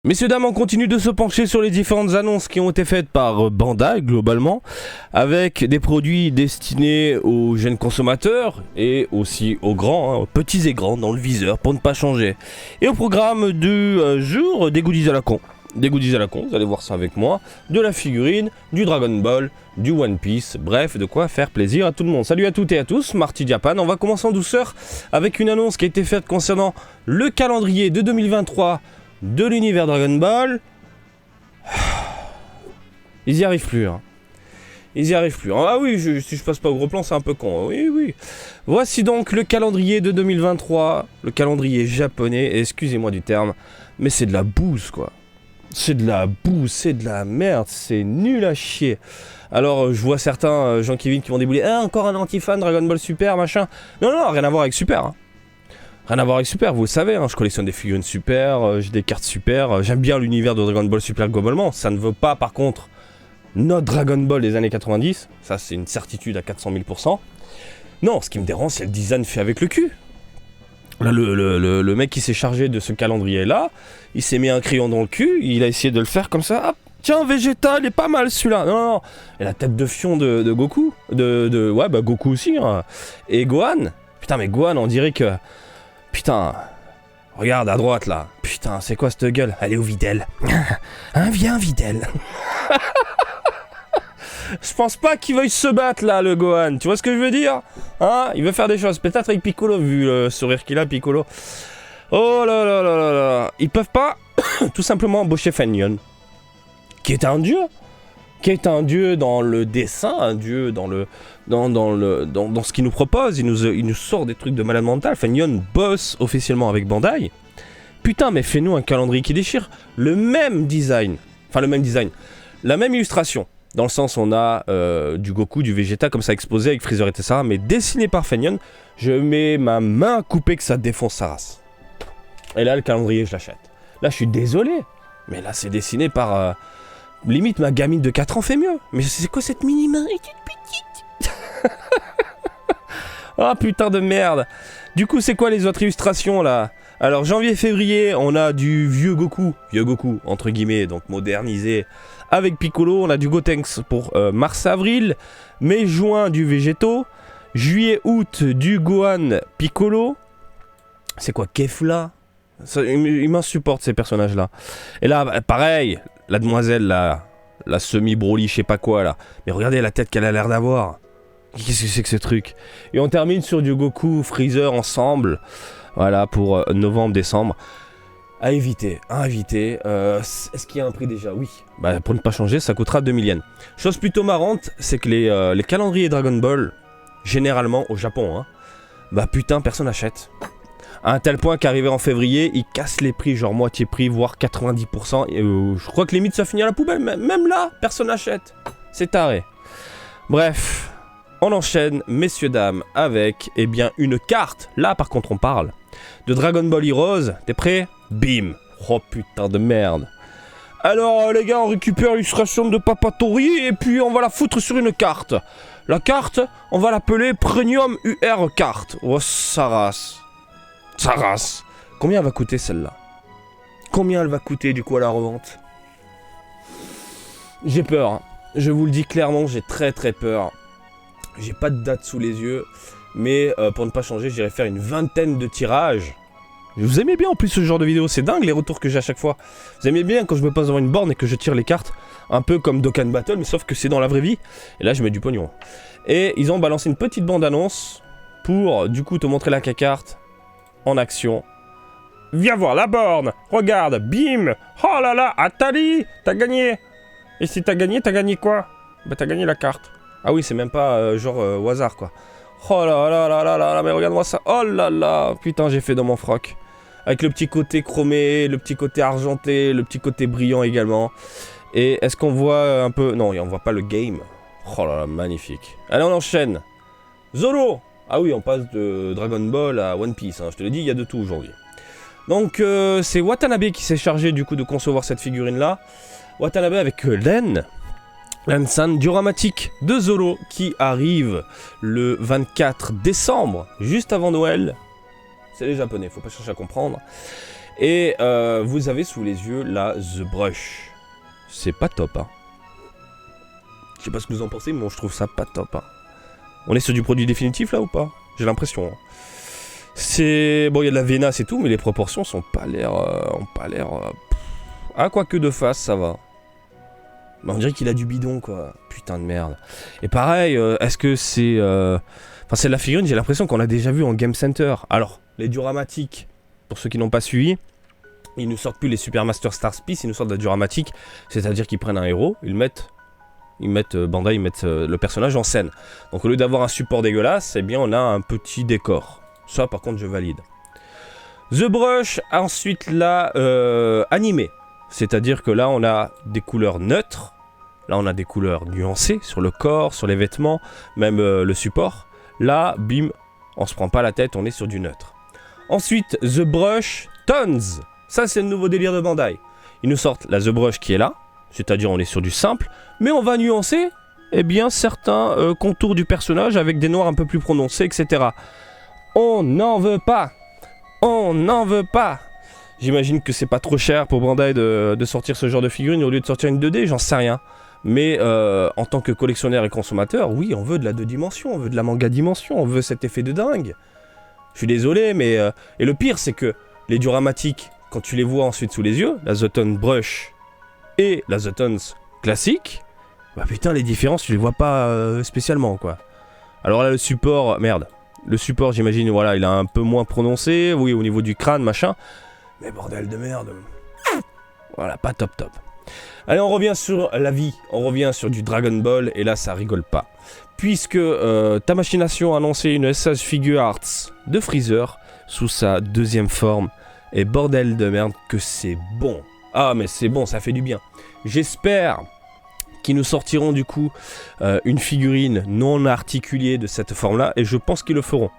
Messieurs, dames, on continue de se pencher sur les différentes annonces qui ont été faites par Bandai, globalement, avec des produits destinés aux jeunes consommateurs et aussi aux grands, aux petits et grands, dans le viseur, pour ne pas changer. Et au programme du jour, des goodies à la con. Des goodies à la con, vous allez voir ça avec moi, de la figurine, du Dragon Ball, du One Piece, bref, de quoi faire plaisir à tout le monde. Salut à toutes et à tous, Marty Japan. On va commencer en douceur avec une annonce qui a été faite concernant le calendrier de 2023 de l'univers Dragon Ball. Ils y arrivent plus, hein. Ils y arrivent plus. Ah oui, si je passe pas au gros plan, c'est un peu con. Oui. Voici donc le calendrier de 2023, le calendrier japonais, et excusez-moi du terme, mais c'est de la bouse, quoi. C'est de la bouse, c'est de la merde, c'est nul à chier. Alors, je vois certains Jean-Kevin qui vont débouler. Ah, encore un anti-fan Dragon Ball Super, machin. Non, rien à voir avec Super, hein. Rien à voir avec Super, vous le savez, hein, je collectionne des figurines Super, j'ai des cartes Super, j'aime bien l'univers de Dragon Ball Super globalement. Ça ne veut pas, par contre, notre Dragon Ball des années 90, ça c'est une certitude à 400 000%. Non, ce qui me dérange, c'est le design fait avec le cul. Là, le mec qui s'est chargé de ce calendrier-là, il s'est mis un crayon dans le cul, il a essayé de le faire comme ça. Ah, tiens, Vegeta, il est pas mal celui-là. Non. Et la tête de fion de Goku, ouais, bah Goku aussi, hein. Et Gohan. Putain, mais Gohan, on dirait que... Putain, regarde à droite là. Putain, c'est quoi cette gueule? Allez au Videl. Hein, viens Videl. Je pense pas qu'il veuille se battre là, le Gohan. Tu vois ce que je veux dire? Hein? Il veut faire des choses. Peut-être avec Piccolo, vu le sourire qu'il a, Piccolo. Oh là. Ils peuvent pas tout simplement embaucher Fenyon, qui est un dieu. Qui est un dieu dans le dessin, un dieu dans ce qu'il nous propose. Il nous sort des trucs de malade mental. Fenyon bosse officiellement avec Bandai. Putain, mais fais-nous un calendrier qui déchire. Le même design. La même illustration. Dans le sens, on a du Goku, du Vegeta, comme ça exposé avec Freezer et Tessera, mais dessiné par Fenyon. Je mets ma main à couper que ça défonce sa race. Et là, le calendrier, je l'achète. Là, je suis désolé. Mais là, c'est dessiné par... limite, ma gamine de 4 ans fait mieux. Mais c'est quoi cette mini-main? Elle est petite. Oh putain de merde. Du coup, c'est quoi les autres illustrations là? Alors, janvier-février, on a du vieux Goku, entre guillemets, donc modernisé, avec Piccolo. On a du Gotenks pour mars-avril. Mai-juin, du Végéto. Juillet-août, du Gohan Piccolo. C'est quoi, Kefla? Ils m'insupportent ces personnages-là. Et là, pareil, la demoiselle, la semi-broly, je sais pas quoi, là. Mais regardez la tête qu'elle a l'air d'avoir. Qu'est-ce que c'est que ce truc? Et on termine sur du Goku, Freezer ensemble. Voilà, pour novembre-décembre. À éviter. Est-ce qu'il y a un prix déjà? Oui. Bah, pour ne pas changer, ça coûtera 2000 yens. Chose plutôt marrante, c'est que les calendriers Dragon Ball, généralement, au Japon, hein, bah putain, personne n'achète. À un tel point qu'arrivé en février, ils cassent les prix, genre moitié prix, voire 90%. Et je crois que limite ça finit à la poubelle, même là, personne n'achète. C'est taré. Bref, on enchaîne, messieurs, dames, avec, eh bien, une carte. Là, par contre, on parle de Dragon Ball Heroes. T'es prêt? Bim. Oh putain de merde. Alors, les gars, on récupère l'illustration de Papatori et puis on va la foutre sur une carte. La carte, on va l'appeler Premium UR Carte. Oh, sa race. Combien elle va coûter celle-là? Combien elle va coûter du coup à la revente? J'ai peur, hein. Je vous le dis clairement, j'ai très peur. J'ai pas de date sous les yeux, mais pour ne pas changer, j'irai faire une 20aine de tirages. Vous aimez bien en plus ce genre de vidéo, c'est dingue les retours que j'ai à chaque fois. Vous aimez bien quand je me pose devant une borne et que je tire les cartes, un peu comme Dokkan Battle, mais sauf que c'est dans la vraie vie. Et là je mets du pognon. Et ils ont balancé une petite bande-annonce pour du coup te montrer la carte en action. Viens voir la borne. Regarde, bim. Oh là là, Atali, t'as gagné. Et si t'as gagné quoi? Bah t'as gagné la carte. Ah oui, c'est même pas genre au hasard quoi. Oh là, mais regarde-moi ça. Oh là là, putain, j'ai fait dans mon froc. Avec le petit côté chromé, le petit côté argenté, le petit côté brillant également. Et est-ce qu'on voit un peu... Non, on voit pas le game. Oh là là, magnifique. Allez, on enchaîne. Zoro. Ah oui, on passe de Dragon Ball à One Piece, hein. Je te l'ai dit, il y a de tout aujourd'hui. Donc, c'est Watanabe qui s'est chargé du coup de concevoir cette figurine-là. Watanabe avec Lan-san, dioramatique de Zoro, qui arrive le 24 décembre, juste avant Noël. C'est les Japonais, faut pas chercher à comprendre. Et vous avez sous les yeux la The Brush. C'est pas top, hein. Je sais pas ce que vous en pensez, mais moi je trouve ça pas top, hein. On est sur du produit définitif là ou pas? J'ai l'impression. Hein. C'est... Bon, il y a de la vénasse et tout, mais les proportions sont pas l'air... Ah, quoique de face, ça va. Mais on dirait qu'il a du bidon, quoi. Putain de merde. Et pareil, est-ce que c'est... Enfin, c'est de la figurine, j'ai l'impression qu'on l'a déjà vu en Game Center. Alors, les dioramatiques, pour ceux qui n'ont pas suivi, ils ne sortent plus les Super Master Star Piece, ils nous sortent de la dioramatique, c'est-à-dire qu'ils prennent un héros, Bandai, ils mettent le personnage en scène. Donc au lieu d'avoir un support dégueulasse, eh bien on a un petit décor. Ça par contre je valide. The Brush, ensuite là, animé. C'est-à-dire que là on a des couleurs neutres. Là on a des couleurs nuancées sur le corps, sur les vêtements, même le support. Là, bim, on se prend pas la tête, on est sur du neutre. Ensuite, The Brush Tons. Ça c'est le nouveau délire de Bandai. Ils nous sortent la The Brush qui est là. C'est-à-dire on est sur du simple, mais on va nuancer certains contours du personnage avec des noirs un peu plus prononcés, etc. On n'en veut pas. On n'en veut pas. J'imagine que c'est pas trop cher pour Bandai de sortir ce genre de figurine au lieu de sortir une 2D, j'en sais rien. Mais en tant que collectionneur et consommateur, oui, on veut de la 2 dimensions, on veut de la manga dimension, on veut cet effet de dingue. Je suis désolé, mais... Et le pire, c'est que les dioramatiques, quand tu les vois ensuite sous les yeux, la The Tone Brush et la The Tons classique, bah putain les différences tu les vois pas spécialement quoi. Alors là le support, merde, le support j'imagine voilà il est un peu moins prononcé, oui au niveau du crâne machin, mais bordel de merde, voilà pas top. Allez on revient sur la vie, on revient sur du Dragon Ball et là ça rigole pas. Puisque Tamachination a annoncé une S.H. Figure Arts de Freezer sous sa 2e forme et bordel de merde que c'est bon. Ah mais c'est bon, ça fait du bien. J'espère qu'ils nous sortiront du coup une figurine non articulée de cette forme-là, et je pense qu'ils le feront.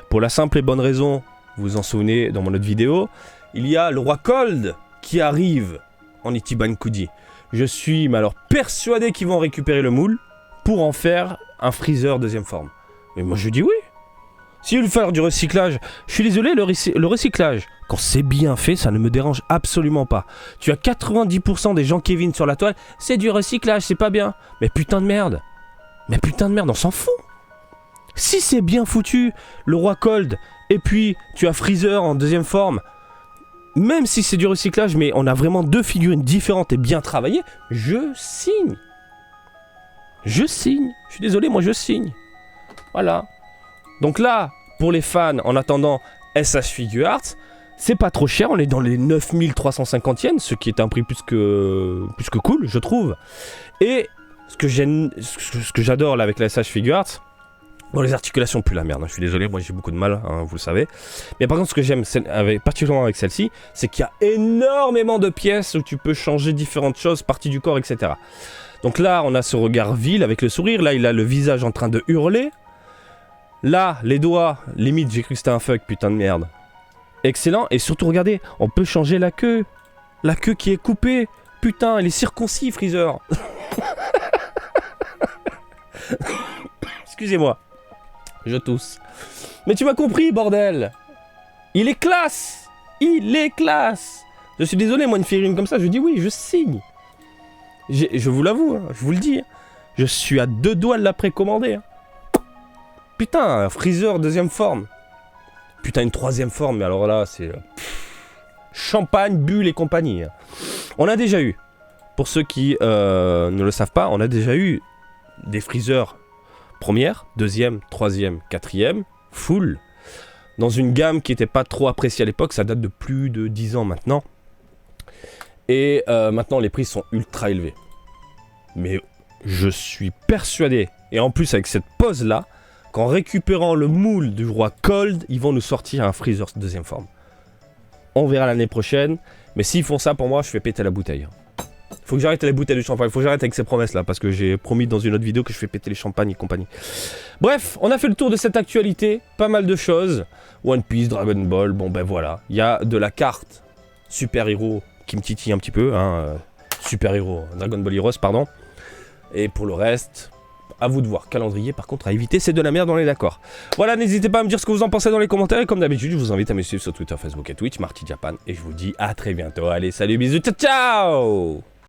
Pour la simple et bonne raison, vous vous en souvenez dans mon autre vidéo, il y a le roi Cold qui arrive en Ichiban Kuji. Je suis alors persuadé qu'ils vont récupérer le moule pour en faire un Freezer 2e forme. Mais moi je dis oui. S'il veut faire du recyclage, je suis désolé, le recyclage, quand c'est bien fait, ça ne me dérange absolument pas. Tu as 90% des gens Kevin sur la toile, c'est du recyclage, c'est pas bien. Mais putain de merde, on s'en fout. Si c'est bien foutu, le roi Cold, et puis tu as Freezer en 2e forme, même si c'est du recyclage, mais on a vraiment 2 figurines différentes et bien travaillées, je signe. Je signe, je suis désolé, moi je signe. Voilà. Donc là, pour les fans, en attendant S.H. Figure Arts, c'est pas trop cher, on est dans les 9350 yens, ce qui est un prix plus que cool, je trouve. Et ce que j'adore là avec la S.H. Figure Arts, bon les articulations plus la merde, hein, je suis désolé, moi j'ai beaucoup de mal, hein, vous le savez. Mais par contre ce que j'aime particulièrement avec celle-ci, c'est qu'il y a énormément de pièces où tu peux changer différentes choses, parties du corps, etc. Donc là, on a ce regard vil avec le sourire, là il a le visage en train de hurler. Là, les doigts, limite, j'ai cru que c'était un fuck, putain de merde. Excellent, et surtout, regardez, on peut changer la queue. La queue qui est coupée. Putain, elle est circoncis, Freezer. Excusez-moi, je tousse. Mais tu m'as compris, bordel. Il est classe. Je suis désolé, moi, une figurine comme ça, je dis oui, je signe. Je vous l'avoue, hein, je vous le dis. Hein. Je suis à 2 doigts de la précommander. Hein. Putain, Freezer 2e forme. Putain, une 3e forme, mais alors là, c'est... champagne, bulle et compagnie. On a déjà eu, pour ceux qui ne le savent pas, on a déjà eu des Freezer 1ère, 2e, 3e, 4e, full, dans une gamme qui n'était pas trop appréciée à l'époque, ça date de plus de 10 ans maintenant. Et maintenant, les prix sont ultra élevés. Mais je suis persuadé, et en plus avec cette pose-là, qu'en récupérant le moule du roi Cold, ils vont nous sortir un Freezer 2e forme. On verra l'année prochaine, mais s'ils font ça, pour moi, je fais péter la bouteille. Faut que j'arrête les bouteilles de champagne, faut que j'arrête avec ces promesses là, parce que j'ai promis dans une autre vidéo que je fais péter les champagnes et compagnie. Bref, on a fait le tour de cette actualité, pas mal de choses. One Piece, Dragon Ball, bon ben voilà. Il y a de la carte Super Hero qui me titille un petit peu, hein. Super Hero, Dragon Ball Heroes, pardon. Et pour le reste... À vous de voir. Calendrier, par contre, à éviter, c'est de la merde, on est d'accord. Voilà, n'hésitez pas à me dire ce que vous en pensez dans les commentaires. Et comme d'habitude, je vous invite à me suivre sur Twitter, Facebook et Twitch, Marty Japan. Et je vous dis à très bientôt. Allez, salut, bisous, ciao, ciao!